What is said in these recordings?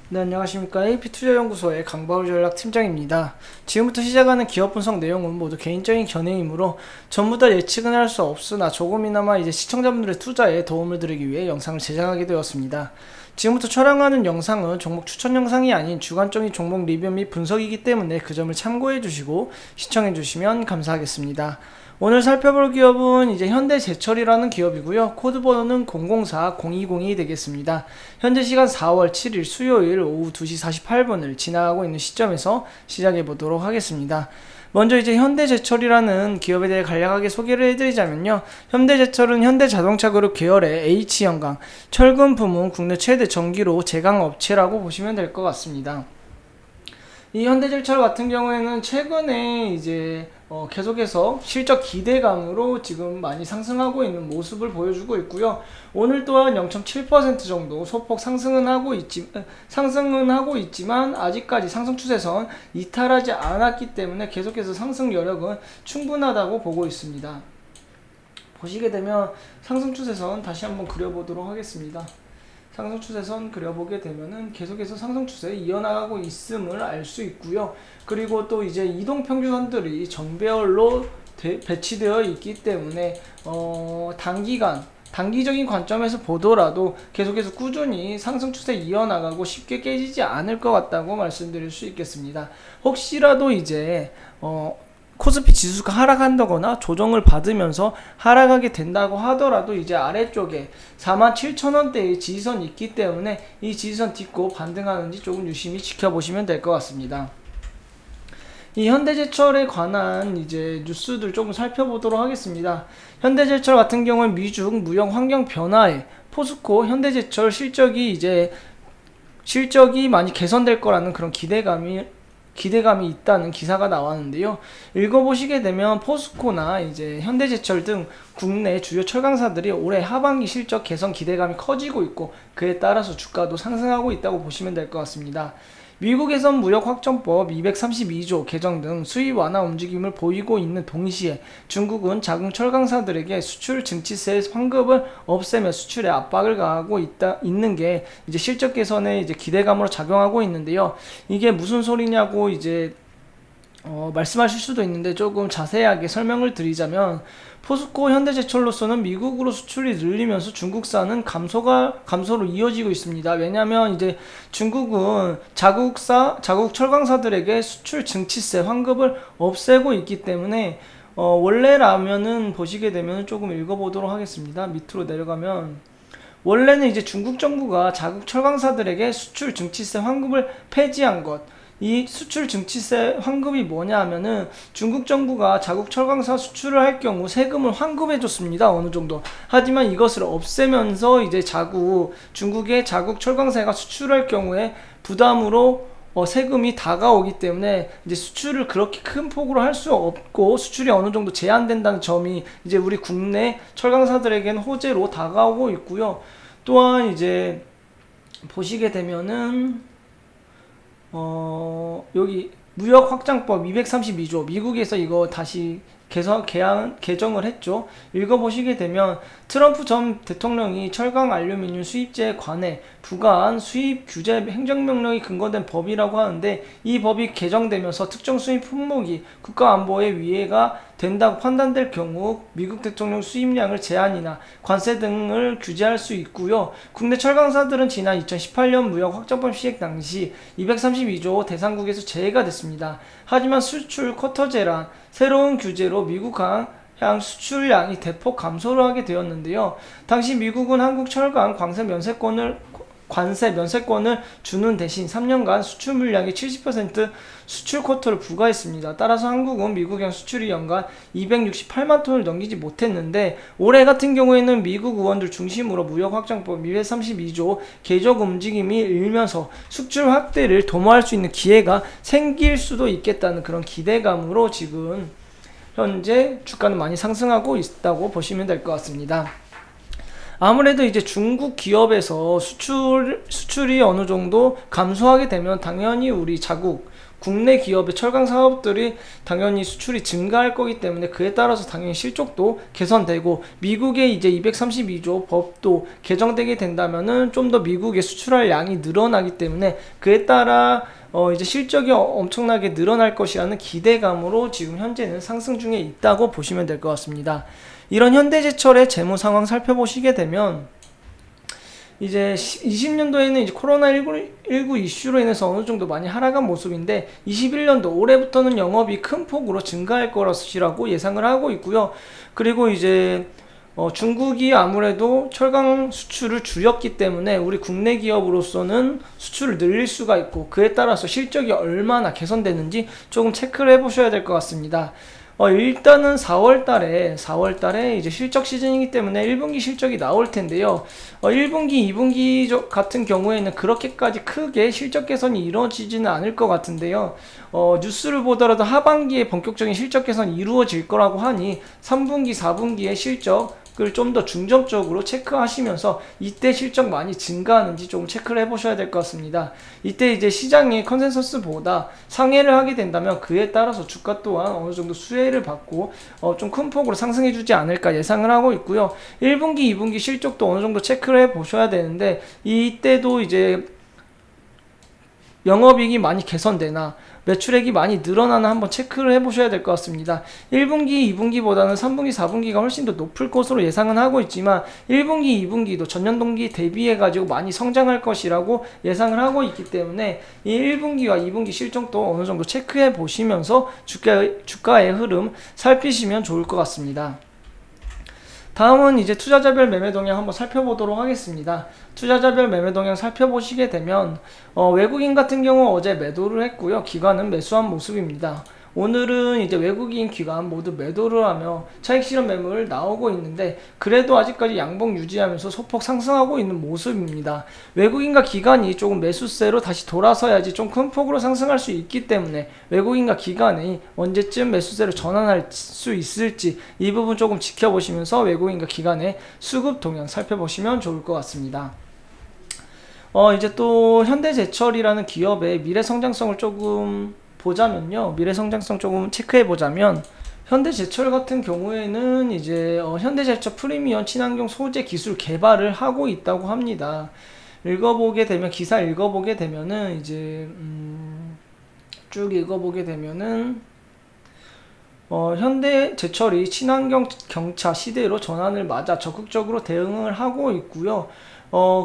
네, 안녕하십니까. AP투자연구소의 강바울 전략팀장입니다. 지금부터 시작하는 기업 분석 내용은 모두 개인적인 견해이므로 전부 다 예측은 할 수 없으나 조금이나마 시청자분들의 투자에 도움을 드리기 위해 영상을 제작하게 되었습니다. 지금부터 촬영하는 영상은 종목 추천 영상이 아닌 주관적인 종목 리뷰 및 분석이기 때문에 그 점을 참고해 주시고 시청해 주시면 감사하겠습니다. 오늘 살펴볼 기업은 현대제철이라는 기업이고요. 코드번호는 004020이 되겠습니다. 현재 시간 4월 7일 수요일 오후 2시 48분을 지나가고 있는 시점에서 시작해 보도록 하겠습니다. 먼저 현대제철이라는 기업에 대해 간략하게 소개를 해드리자면요. 현대제철은 현대자동차그룹 계열의 H형광, 철근 부문 국내 최대 전기로 제강 업체라고 보시면 될 것 같습니다. 이 현대제철 같은 경우에는 최근에 계속해서 실적 기대감으로 지금 많이 상승하고 있는 모습을 보여주고 있고요. 오늘 또한 0.7% 정도 소폭 상승은 하고 있지만 아직까지 상승 추세선 이탈하지 않았기 때문에 계속해서 상승 여력은 충분하다고 보고 있습니다. 보시게 되면 상승 추세선 다시 한번 그려보도록 하겠습니다. 상승 추세선 그려보게 되면은 계속해서 상승 추세 이어나가고 있음을 알 수 있고요. 그리고 또 이동 평균선들이 정배열로 배치되어 있기 때문에 단기적인 관점에서 보더라도 계속해서 꾸준히 상승 추세 이어나가고 쉽게 깨지지 않을 것 같다고 말씀드릴 수 있겠습니다. 혹시라도 코스피 지수가 하락한다거나 조정을 받으면서 하락하게 된다고 하더라도 아래쪽에 47,000원대의 지지선이 있기 때문에 이 지지선 딛고 반등하는지 조금 유심히 지켜보시면 될 것 같습니다. 이 현대제철에 관한 뉴스들 조금 살펴보도록 하겠습니다. 현대제철 같은 경우는 미중 무역 환경 변화에 포스코 현대제철 실적이 많이 개선될 거라는 그런 기대감이 있다는 기사가 나왔는데요. 읽어보시게 되면 포스코나 현대제철 등 국내 주요 철강사들이 올해 하반기 실적 개선 기대감이 커지고 있고 그에 따라서 주가도 상승하고 있다고 보시면 될 것 같습니다. 미국에선 무역확정법 232조 개정 등 수입 완화 움직임을 보이고 있는 동시에 중국은 자국 철강사들에게 수출 증치세 환급을 없애며 수출에 압박을 가하고 있는 게 실적 개선의 기대감으로 작용하고 있는데요. 이게 무슨 소리냐고 말씀하실 수도 있는데 조금 자세하게 설명을 드리자면 포스코 현대제철로서는 미국으로 수출이 늘리면서 중국산은 감소로 이어지고 있습니다. 왜냐하면 중국은 자국 철강사들에게 수출 증치세 환급을 없애고 있기 때문에 원래라면은 보시게 되면 조금 읽어보도록 하겠습니다. 밑으로 내려가면 원래는 중국 정부가 자국 철강사들에게 수출 증치세 환급을 폐지한 것, 이 수출 증치세 환급이 뭐냐 하면은 중국 정부가 자국 철강사 수출을 할 경우 세금을 환급해 줬습니다. 어느 정도. 하지만 이것을 없애면서 중국의 자국 철강사가 수출할 경우에 부담으로 세금이 다가오기 때문에 수출을 그렇게 큰 폭으로 할 수 없고 수출이 어느 정도 제한된다는 점이 우리 국내 철강사들에게는 호재로 다가오고 있고요. 또한 보시게 되면은 여기 무역확장법 232조 미국에서 이거 다시 개정을 했죠. 읽어보시게 되면 트럼프 전 대통령이 철강 알루미늄 수입제에 관해 부과한 수입 규제 행정명령이 근거된 법이라고 하는데 이 법이 개정되면서 특정 수입 품목이 국가안보에 위해가 된다고 판단될 경우 미국 대통령 수입량을 제한이나 관세 등을 규제할 수 있고요. 국내 철강사들은 지난 2018년 무역확장법 시행 당시 232조 대상국에서 제외가 됐습니다. 하지만 수출 쿼터제란 새로운 규제로 미국 향 수출량이 대폭 감소를 하게 되었는데요. 당시 미국은 한국 철강 관세 면세권을 주는 대신 3년간 수출 물량의 70% 수출 쿼터를 부과했습니다. 따라서 한국은 미국향 수출이 연간 268만 톤을 넘기지 못했는데 올해 같은 경우에는 미국 의원들 중심으로 무역확장법 232조 개정 움직임이 일면서 수출 확대를 도모할 수 있는 기회가 생길 수도 있겠다는 그런 기대감으로 지금 현재 주가는 많이 상승하고 있다고 보시면 될 것 같습니다. 아무래도 중국 기업에서 수출이 어느 정도 감소하게 되면 당연히 우리 자국 국내 기업의 철강 사업들이 당연히 수출이 증가할 거기 때문에 그에 따라서 당연히 실적도 개선되고, 미국의 이제 232조 법도 개정되게 된다면은 좀 더 미국에 수출할 양이 늘어나기 때문에 그에 따라 이제 실적이 엄청나게 늘어날 것이라는 기대감으로 지금 현재는 상승 중에 있다고 보시면 될 것 같습니다. 이런 현대제철의 재무 상황 살펴보시게 되면 이제 20년도에는 이제 코로나19 이슈로 인해서 어느 정도 많이 하락한 모습인데, 21년도 올해부터는 영업이 큰 폭으로 증가할 것이라고 예상을 하고 있고요. 그리고 이제 중국이 아무래도 철강 수출을 줄였기 때문에 우리 국내 기업으로서는 수출을 늘릴 수가 있고, 그에 따라서 실적이 얼마나 개선되는지 조금 체크를 해보셔야 될 것 같습니다. 일단은 4월달에 이제 실적 시즌이기 때문에 1분기 실적이 나올 텐데요. 1분기, 2분기 같은 경우에는 그렇게까지 크게 실적 개선이 이루어지지는 않을 것 같은데요. 뉴스를 보더라도 하반기에 본격적인 실적 개선이 이루어질 거라고 하니 3분기, 4분기의 실적을 좀 더 중점적으로 체크하시면서 이때 실적 많이 증가하는지 조금 체크를 해보셔야 될 것 같습니다. 이때 이제 시장의 컨센서스보다 상회를 하게 된다면 그에 따라서 주가 또한 어느 정도 수혜를 받고 좀 큰 폭으로 상승해 주지 않을까 예상을 하고 있고요. 1분기, 2분기 실적도 어느 정도 체크를 해 보셔야 되는데, 이때도 이제 영업이익이 많이 개선되나 매출액이 많이 늘어나나 한번 체크를 해보셔야 될 것 같습니다. 1분기, 2분기보다는 3분기, 4분기가 훨씬 더 높을 것으로 예상은 하고 있지만 1분기, 2분기도 전년 동기 대비해가지고 많이 성장할 것이라고 예상을 하고 있기 때문에 이 1분기와 2분기 실적도 어느 정도 체크해 보시면서 주가의 흐름 살피시면 좋을 것 같습니다. 다음은 이제 투자자별 매매 동향 한번 살펴보도록 하겠습니다. 투자자별 매매 동향 살펴보시게 되면 외국인 같은 경우 어제 매도를 했고요. 기관은 매수한 모습입니다. 오늘은 이제 외국인 기관 모두 매도를 하며 차익 실현 매물 나오고 있는데, 그래도 아직까지 양봉 유지하면서 소폭 상승하고 있는 모습입니다. 외국인과 기관이 조금 매수세로 다시 돌아서야지 좀 큰 폭으로 상승할 수 있기 때문에 외국인과 기관이 언제쯤 매수세로 전환할 수 있을지 이 부분 조금 지켜보시면서 외국인과 기관의 수급 동향 살펴보시면 좋을 것 같습니다. 이제 또 현대제철이라는 기업의 미래 성장성을 조금 보자면요. 미래 성장성 조금 체크해 보자면, 현대제철 같은 경우에는 이제 현대제철 프리미엄 친환경 소재 기술 개발을 하고 있다고 합니다. 기사 읽어보게 되면은 이제 쭉 읽어보게 되면은 현대제철이 친환경 경차 시대로 전환을 맞아 적극적으로 대응을 하고 있고요.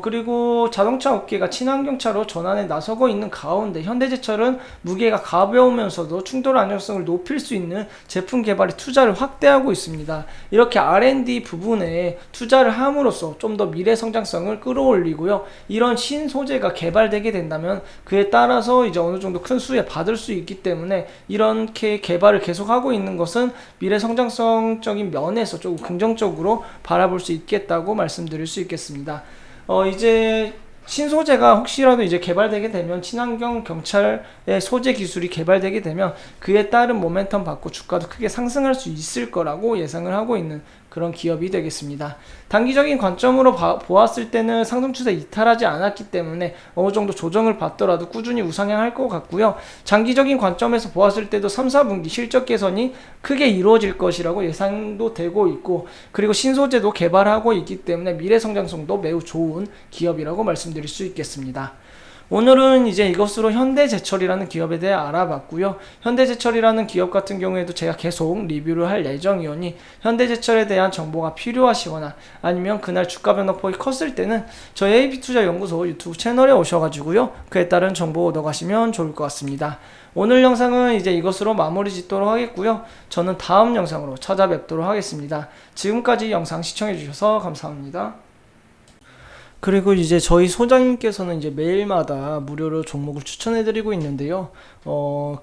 그리고 자동차 업계가 친환경차로 전환에 나서고 있는 가운데 현대제철은 무게가 가벼우면서도 충돌 안정성을 높일 수 있는 제품 개발에 투자를 확대하고 있습니다. 이렇게 R&D 부분에 투자를 함으로써 좀 더 미래 성장성을 끌어올리고요. 이런 신소재가 개발되게 된다면 그에 따라서 이제 어느 정도 큰 수혜 받을 수 있기 때문에 이렇게 개발을 계속하고 있는 것은 미래 성장성적인 면에서 조금 긍정적으로 바라볼 수 있겠다고 말씀드릴 수 있겠습니다. 이제 신소재가 혹시라도 이제 개발되게 되면, 친환경 경찰의 소재 기술이 개발되게 되면 그에 따른 모멘텀 받고 주가도 크게 상승할 수 있을 거라고 예상을 하고 있는 그런 기업이 되겠습니다. 단기적인 관점으로 보았을 때는 상승 추세 이탈하지 않았기 때문에 어느 정도 조정을 받더라도 꾸준히 우상향할 것 같고요. 장기적인 관점에서 보았을 때도 3, 4분기 실적 개선이 크게 이루어질 것이라고 예상도 되고 있고, 그리고 신소재도 개발하고 있기 때문에 미래 성장성도 매우 좋은 기업이라고 말씀드릴 수 있겠습니다. 오늘은 이제 이것으로 현대제철이라는 기업에 대해 알아봤고요. 현대제철이라는 기업 같은 경우에도 제가 계속 리뷰를 할 예정이오니 현대제철에 대한 정보가 필요하시거나 아니면 그날 주가 변동폭이 컸을 때는 저희 AB투자연구소 유튜브 채널에 오셔가지고요. 그에 따른 정보 얻어가시면 좋을 것 같습니다. 오늘 영상은 이제 이것으로 마무리 짓도록 하겠고요. 저는 다음 영상으로 찾아뵙도록 하겠습니다. 지금까지 영상 시청해주셔서 감사합니다. 그리고 이제 저희 소장님께서는 이제 매일마다 무료로 종목을 추천해드리고 있는데요.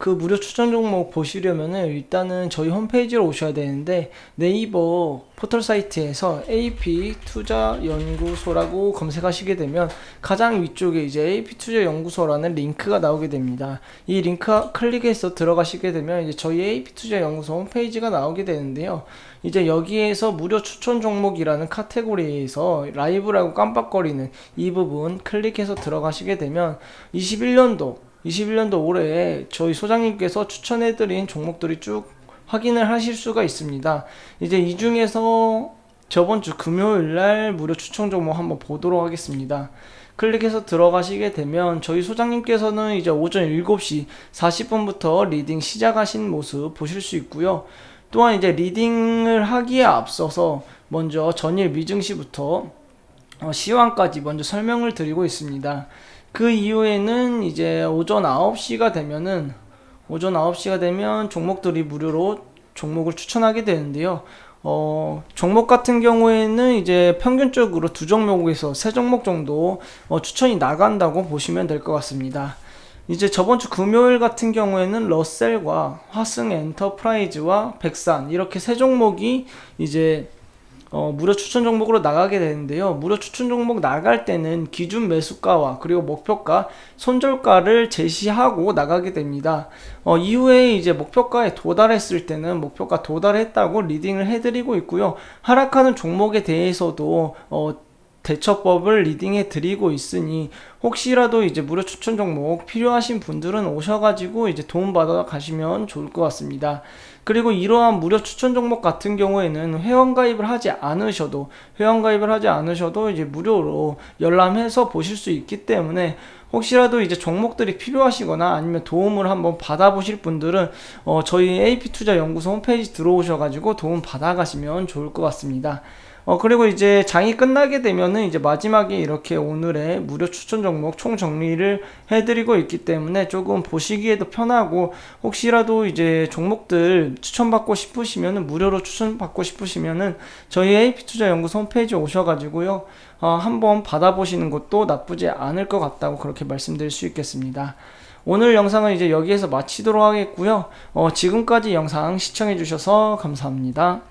그 무료 추천 종목 보시려면은 일단은 저희 홈페이지로 오셔야 되는데, 네이버 포털 사이트에서 AP투자연구소라고 검색하시게 되면 가장 위쪽에 이제 AP투자연구소라는 링크가 나오게 됩니다. 이 링크 클릭해서 들어가시게 되면 이제 저희 AP투자연구소 홈페이지가 나오게 되는데요. 이제 여기에서 무료 추천 종목이라는 카테고리에서 라이브라고 깜빡거리는 이 부분 클릭해서 들어가시게 되면 21년도 21년도 올해에 저희 소장님께서 추천해드린 종목들이 쭉 확인을 하실 수가 있습니다. 이제 이 중에서 저번 주 금요일 날 무료 추천 종목 한번 보도록 하겠습니다. 클릭해서 들어가시게 되면 저희 소장님께서는 이제 오전 7시 40분부터 리딩 시작하신 모습 보실 수 있고요. 또한 이제 리딩을 하기에 앞서서 먼저 전일 미증시부터 시황까지 먼저 설명을 드리고 있습니다. 그 이후에는 이제 오전 9시가 되면 종목들이 무료로 종목을 추천하게 되는데요. 종목 같은 경우에는 이제 평균적으로 두 종목에서 세 종목 정도 추천이 나간다고 보시면 될 것 같습니다. 이제 저번 주 금요일 같은 경우에는 러셀과 화승 엔터프라이즈와 백산 이렇게 세 종목이 이제 무료 추천 종목으로 나가게 되는데요. 무료 추천 종목 나갈 때는 기준 매수가와 그리고 목표가, 손절가를 제시하고 나가게 됩니다. 이후에 이제 목표가에 도달했을 때는 목표가 도달했다고 리딩을 해드리고 있고요. 하락하는 종목에 대해서도 대처법을 리딩해 드리고 있으니 혹시라도 이제 무료 추천 종목 필요하신 분들은 오셔가지고 이제 도움받아 가시면 좋을 것 같습니다. 그리고 이러한 무료 추천 종목 같은 경우에는 회원가입을 하지 않으셔도 이제 무료로 열람해서 보실 수 있기 때문에 혹시라도 이제 종목들이 필요하시거나 아니면 도움을 한번 받아보실 분들은 저희 AP투자연구소 홈페이지 들어오셔가지고 도움 받아가시면 좋을 것 같습니다. 그리고 이제 장이 끝나게 되면은 이제 마지막에 이렇게 오늘의 무료 추천 종목 총 정리를 해드리고 있기 때문에 조금 보시기에도 편하고 혹시라도 이제 종목들 추천받고 싶으시면은 무료로 추천받고 싶으시면은 저희 AP투자연구소 홈페이지 오셔가지고요. 한번 받아보시는 것도 나쁘지 않을 것 같다고 그렇게 말씀드릴 수 있겠습니다. 오늘 영상은 이제 여기에서 마치도록 하겠고요. 지금까지 영상 시청해 주셔서 감사합니다.